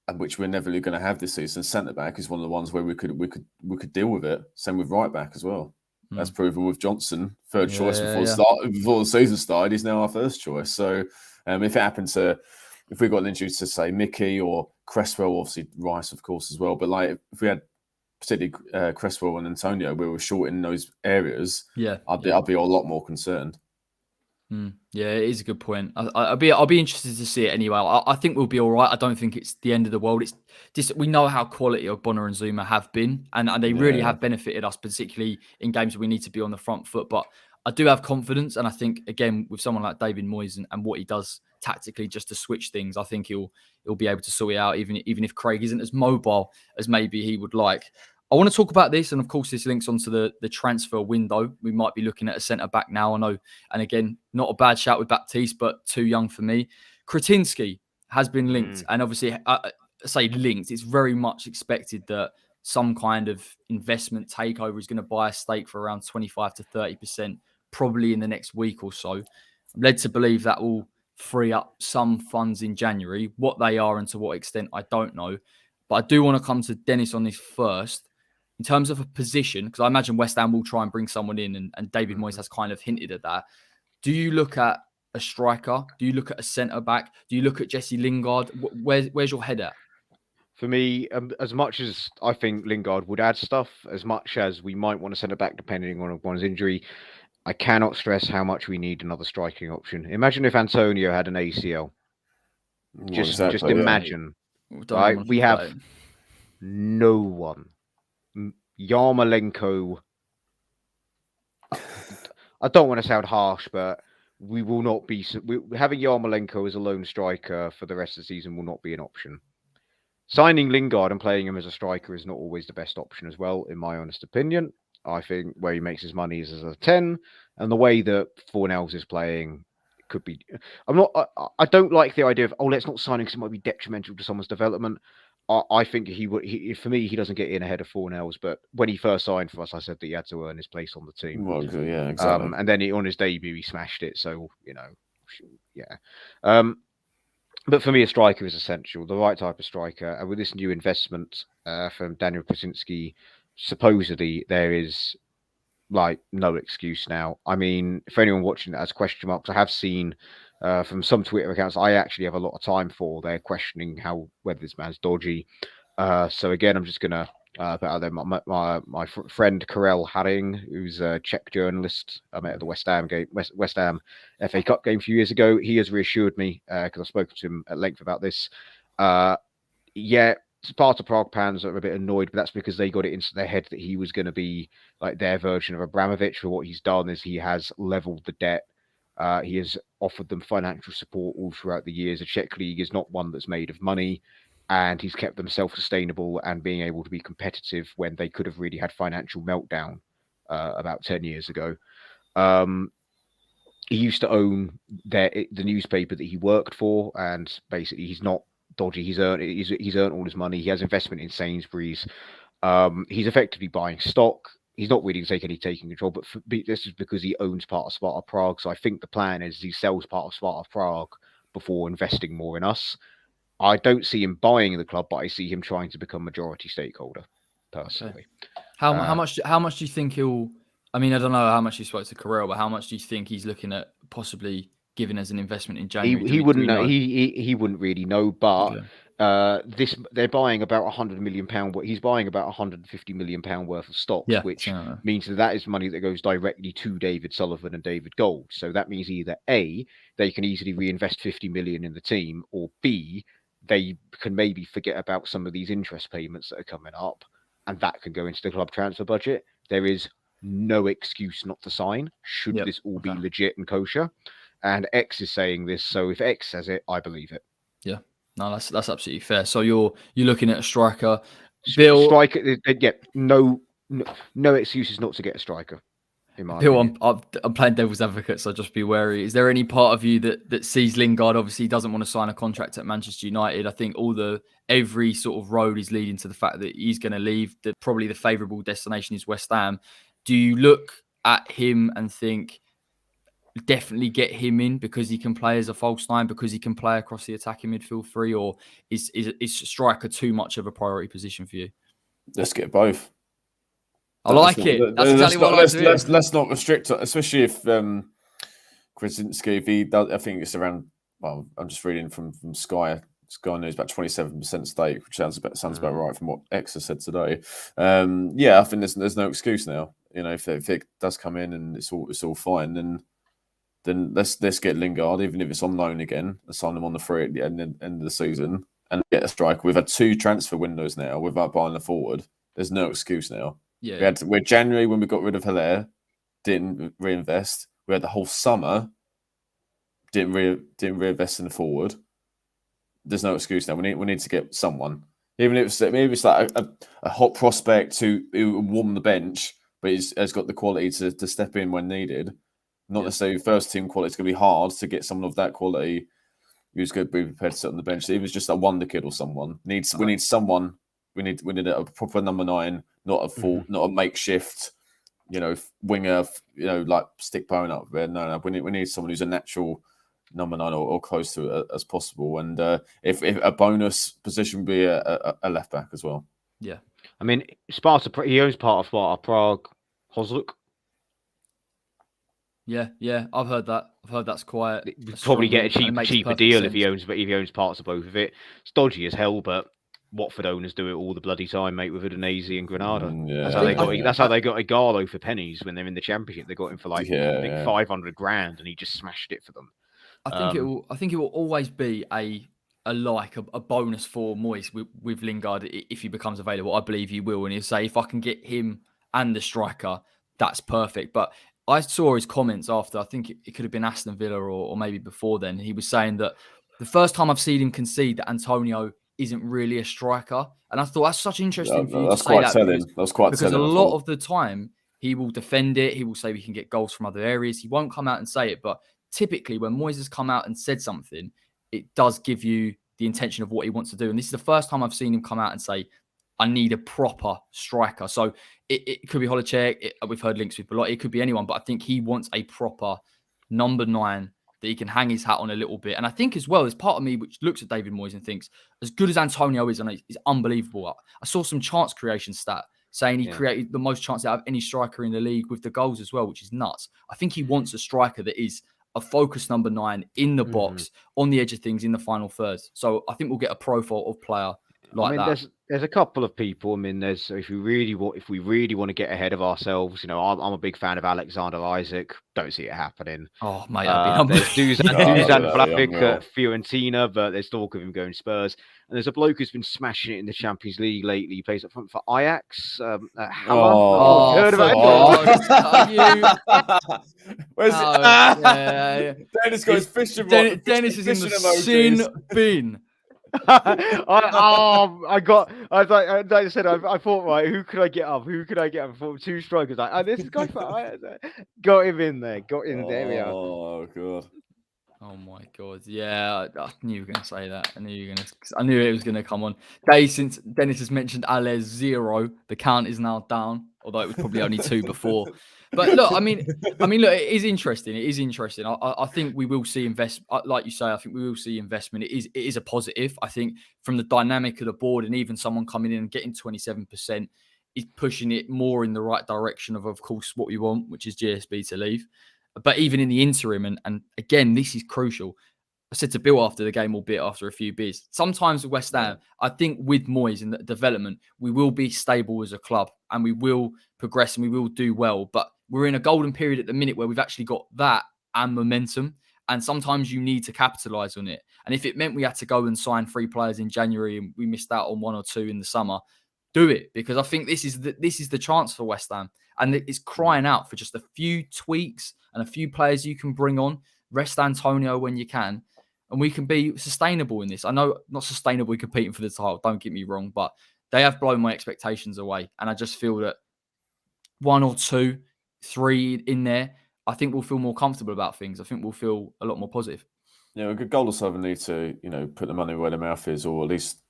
and which we're never really going to have this season, centre back is one of the ones where we could deal with it. Same with right back as well. That's proven with Johnson, third choice before the season started. He's now our first choice. So if it happened if we got an injury to say Mickey or Cresswell, obviously Rice, of course, as well. But like if we had particularly Cresswell and Antonio, we were short in those areas. I'd be a lot more concerned. Yeah, it is a good point. I'll be interested to see it anyway. I think we'll be all right. I don't think it's the end of the world. It's just, we know how quality Ogbonna and Zuma have been, and they really have benefited us, particularly in games where we need to be on the front foot. But I do have confidence, and I think again with someone like David Moyes and what he does tactically just to switch things, I think he'll be able to sort it out, even if Craig isn't as mobile as maybe he would like. I want to talk about this, and of course, this links onto the transfer window. We might be looking at a centre back now, I know. And again, not a bad shout with Baptiste, but too young for me. Kretinsky has been linked, and obviously, I say linked. It's very much expected that some kind of investment takeover is going to buy a stake for around 25 to 30%, probably in the next week or so. I'm led to believe that will free up some funds in January. What they are and to what extent, I don't know. But I do want to come to Dennis on this first. In terms of a position, because I imagine West Ham will try and bring someone in, and David Moyes has kind of hinted at that. Do you look at a striker? Do you look at a centre-back? Do you look at Jesse Lingard? Where's your head at? For me, as much as I think Lingard would add stuff, as much as we might want to send it back depending on one's injury, I cannot stress how much we need another striking option. Imagine if Antonio had an ACL. Just imagine. Right? We have no one. Yarmolenko. I don't want to sound harsh, but we will not be having Yarmolenko as a lone striker for the rest of the season will not be an option. Signing Lingard and playing him as a striker is not always the best option as well, in my honest opinion. I think where he makes his money is as a 10, and the way that Fornells is playing could be. I don't like the idea of let's not sign him because it might be detrimental to someone's development. I think for me, he doesn't get in ahead of Fornells. But when he first signed for us, I said that he had to earn his place on the team. Well, yeah, exactly. And then on his debut, he smashed it. So yeah. But for me, a striker is essential, the right type of striker. And with this new investment from Daniel Kretinsky, supposedly there is no excuse now. I mean, for anyone watching that has question marks, I have seen from some Twitter accounts I actually have a lot of time for. They're questioning whether this man's dodgy. So again, I'm just gonna put out there my friend Karel Haring, who's a Czech journalist. I met at the West Ham FA Cup game a few years ago. He has reassured me because I've spoken to him at length about this. Sparta Prague fans are a bit annoyed, but that's because they got it into their head that he was going to be like their version of Abramovich. For what he's done is he has leveled the debt. He has offered them financial support all throughout the years. The Czech league is not one that's made of money, and he's kept them self-sustainable and being able to be competitive when they could have really had financial meltdown about 10 years ago. He used to own the newspaper that he worked for, and basically he's not dodgy. He's earned all his money. He has investment in Sainsbury's. He's effectively buying stock. He's not really taking control, but this is because he owns part of Sparta Prague. So I think the plan is he sells part of Sparta Prague before investing more in us. I don't see him buying the club, but I see him trying to become majority stakeholder personally. Okay. How much do you think he'll? I mean, I don't know how much you spoke to Carrell, but how much do you think he's looking at possibly giving as an investment in January? He wouldn't know. He wouldn't really know, but they're buying about £100 million. He's buying about £150 million worth of stocks, which means that is money that goes directly to David Sullivan and David Gold. So that means either A, they can easily reinvest 50 million in the team, or B, they can maybe forget about some of these interest payments that are coming up, and that can go into the club transfer budget. There is no excuse not to sign, should this all be legit and kosher. And X is saying this, so if X says it, I believe it. Yeah, no, that's absolutely fair. So you're looking at a striker, striker. Yeah, no excuses not to get a striker. Bill, I'm playing devil's advocate, so just be wary. Is there any part of you that sees Lingard obviously doesn't want to sign a contract at Manchester United? I think every sort of road is leading to the fact that he's going to leave. Probably the favourable destination is West Ham. Do you look at him and think definitely get him in because he can play as a false nine, because he can play across the attacking midfield three, or is striker too much of a priority position for you? Let's get both. I like it. That's exactly what I like to hear. Let's not restrict it, especially if Kretinsky, if he does, I think it's around, well, I'm just reading from Sky. Sky News, about 27% stake, which sounds about right from what X has said today. I think there's no excuse now. You know, if it does come in and it's all fine, then let's get Lingard, even if it's on loan again, and sign him on the free at the end of the season and get a striker. We've had 2 transfer windows now without buying the forward. There's no excuse now. Yeah, we're January when we got rid of Hilaire, didn't reinvest. We had the whole summer, didn't reinvest in the forward. There's no excuse now. We need to get someone, even if it's like a hot prospect who warm the bench, but has got the quality to step in when needed. Not necessarily first team quality. It's going to be hard to get someone of that quality who's going to be prepared to sit on the bench. So even if it's just a wonder kid or someone, we need someone. We need a proper number 9, not a full, not a makeshift, winger, like stick bone up there. No. We need someone who's a natural number 9 or close to it as possible. And if a bonus position would be a left back as well. Yeah, I mean, he owns part of Sparta Prague. Hozluk. Yeah, I've heard that. I've heard that's quite. Probably get a cheaper deal if he owns parts of both of it. It's dodgy as hell, but Watford owners do it all the bloody time, mate, with Udinese and Granada. That's how they got Igalo for pennies when they're in the Championship. They got him for I think $500,000, and he just smashed it for them. I think it will always be a bonus for Moyes with Lingard if he becomes available. I believe he will, and he'll say, if I can get him and the striker, that's perfect. But I saw his comments after, I think it could have been Aston Villa or maybe before then. He was saying that the first time I've seen him concede that Antonio isn't really a striker. And I thought that's such interesting for you to say that. Because a lot of the time he will defend it. He will say we can get goals from other areas. He won't come out and say it. But typically when Moyes has come out and said something, it does give you the intention of what he wants to do. And this is the first time I've seen him come out and say, I need a proper striker. So it could be Holacek. We've heard links with Belotti. It could be anyone, but I think he wants a proper number 9 that he can hang his hat on a little bit. And I think as well, there's part of me which looks at David Moyes and thinks, as good as Antonio is, and he's unbelievable. I saw some chance creation stat saying he created the most chances out of any striker in the league with the goals as well, which is nuts. I think he wants a striker that is a focused number 9 in the box, on the edge of things in the final third. So I think we'll get a profile of player like that. There's a couple of people. I mean, there's if we really want to get ahead of ourselves, I'm a big fan of Alexander Isak. Don't see it happening. Oh, mate, that'd be There's Dusan that'd be Vlahovic unreal. at Fiorentina, but there's talk of him going to Spurs. And there's a bloke who's been smashing it in the Champions League lately. He plays up front for Ajax. Haller. Oh, Heard about God. Where's yeah. Dennis got his fishing Dennis is in the sin bin. I thought, right, who could I get up? I thought two strikers. This is guy got him in there. There we are. Oh god. Oh my god. Yeah, I knew you were gonna say that. I knew it was gonna come on. Since Dennis has mentioned Alès 0, the count is now down, although it was probably only 2 before. But look, I mean, look, it is interesting. It is interesting. I think we will see like you say. I think we will see investment. It is a positive. I think from the dynamic of the board and even someone coming in and getting 27% is pushing it more in the right direction of course, what we want, which is GSB to leave. But even in the interim, and again, this is crucial. I said to Bill after the game, albeit after a few beers, sometimes with West Ham, I think with Moyes and the development, we will be stable as a club and we will progress and we will do well. But we're in a golden period at the minute where we've actually got that and momentum. And sometimes you need to capitalise on it. And if it meant we had to go and sign 3 players in January and we missed out on 1 or 2 in the summer, do it. Because I think this is the chance for West Ham. And it's crying out for just a few tweaks and a few players you can bring on. Rest Antonio when you can. And we can be sustainable in this. I know not sustainably competing for the title, don't get me wrong, but they have blown my expectations away. And I just feel that 1 or 2, 3 in there, I think we'll feel more comfortable about things. I think we'll feel a lot more positive. Yeah, a good goal or something need to, put the money where their mouth is, or at least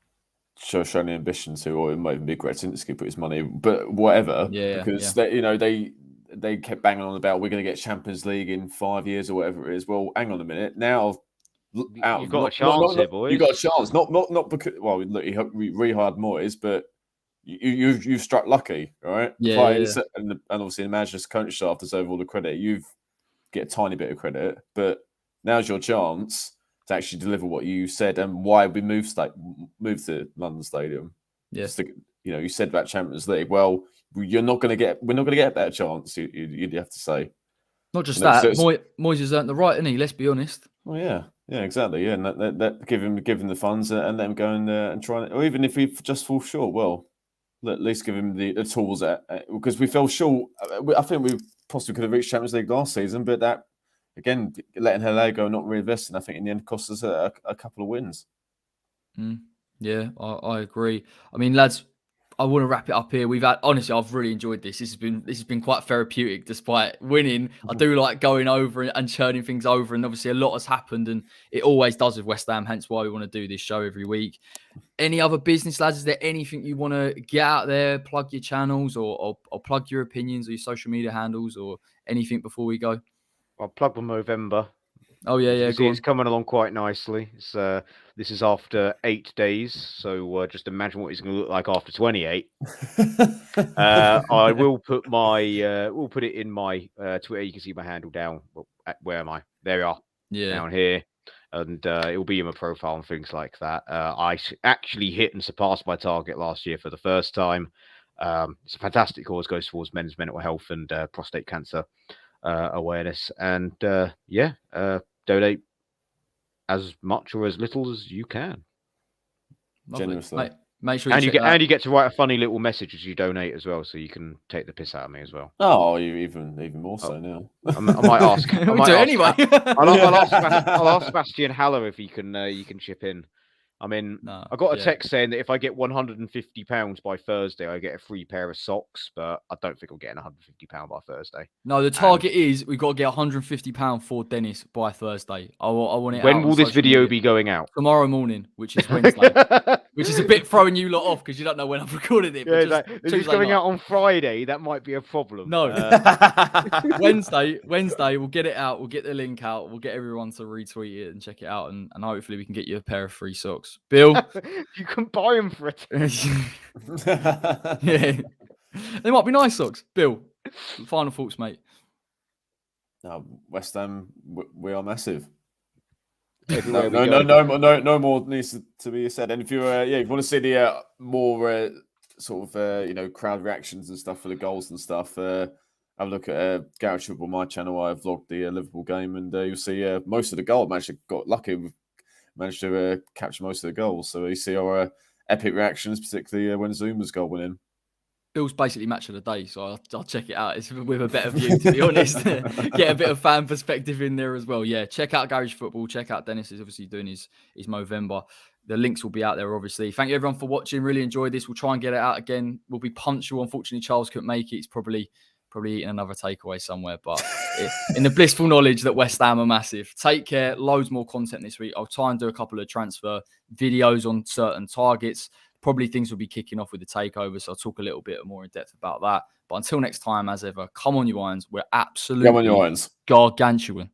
show the ambition to, or it might even be Kretinsky put his money, but whatever. Because they kept banging on about we're going to get Champions League in 5 years or whatever it is. Well, hang on a minute. Now, you've got a chance here, boys. You've got a chance. Not because look, he rehired Moyes, but you've struck lucky, right? And obviously the manager's coaching staff deserve all the credit. You've get a tiny bit of credit, but now's your chance to actually deliver what you said and why we moved to London Stadium. Yes, you said about Champions League. Well, we're not going to get a better chance. You'd have to say. Not just that. Moyes has earned the right, isn't he? Let's be honest. Well, yeah, exactly. Yeah, and that give him the funds and let him go and try it. Or even if we just fall short, well, at least give him the tools because we fell short. I think we possibly could have reached Champions League last season, but that again, letting Haller go, not reinvesting, I think in the end cost us a couple of wins. Yeah, I agree. I mean, lads, I want to wrap it up here. I've really enjoyed this. This has been quite therapeutic, despite winning. I do like going over and churning things over, and obviously a lot has happened, and it always does with West Ham. Hence why we want to do this show every week. Any other business, lads? Is there anything you want to get out there? Plug your channels, or plug your opinions, or your social media handles, or anything before we go? I'll plug for Movember. Oh yeah. It's coming along quite nicely. This is after 8 days, so just imagine what it's going to look like after 28. I will put we'll put it in my Twitter. You can see my handle down. Well, where am I? There we are. Yeah. Down here, and it will be in my profile and things like that. I actually hit and surpassed my target last year for the first time. It's a fantastic cause. Goes towards men's mental health and prostate cancer awareness, and donate as much or as little as you can. Generously. Make sure you get to write a funny little message as you donate as well, so you can take the piss out of me as well. Oh, you even more so now. I might ask. Anyway. I'll ask Sebastian Haller if he can chip in. I mean, I got a text saying that if I get £150 by Thursday, I get a free pair of socks, but I don't think I'm getting £150 by Thursday. No, the target is we've got to get £150 for Dennis by Thursday. I want it. When will this video be going out? Tomorrow morning, which is Wednesday. Which is a bit throwing you lot off because you don't know when I've recorded it. Yeah, if it's going out on Friday, that might be a problem. No. Wednesday, we'll get it out. We'll get the link out. We'll get everyone to retweet it and check it out. And hopefully we can get you a pair of free socks. Bill? You can buy them for it. Yeah. They might be nice socks. Bill, final thoughts, mate. West Ham, we are massive. everywhere we no, go. no more needs to be said. And if you you want to see the more sort of crowd reactions and stuff for the goals and stuff, have a look at Garage Football, my channel. I vlogged the Liverpool game, and you'll see most of the goal. I actually got lucky. We managed to capture most of the goals, so you see our epic reactions, particularly when Zuma's goal went in. Bill's basically match of the day, so I'll check it out. It's with a better view, to be honest. Get a bit of fan perspective in there as well. Yeah, check out Garage Football. Check out Dennis is obviously doing his Movember. The links will be out there, obviously. Thank you, everyone, for watching. Really enjoyed this. We'll try and get it out again. We'll be punctual. Unfortunately, Charles couldn't make it. He's probably eating another takeaway somewhere. But in the blissful knowledge that West Ham are massive. Take care. Loads more content this week. I'll try and do a couple of transfer videos on certain targets. Probably things will be kicking off with the takeover, so I'll talk a little bit more in depth about that. But until next time, as ever, come on, you irons. We're absolutely gargantuan.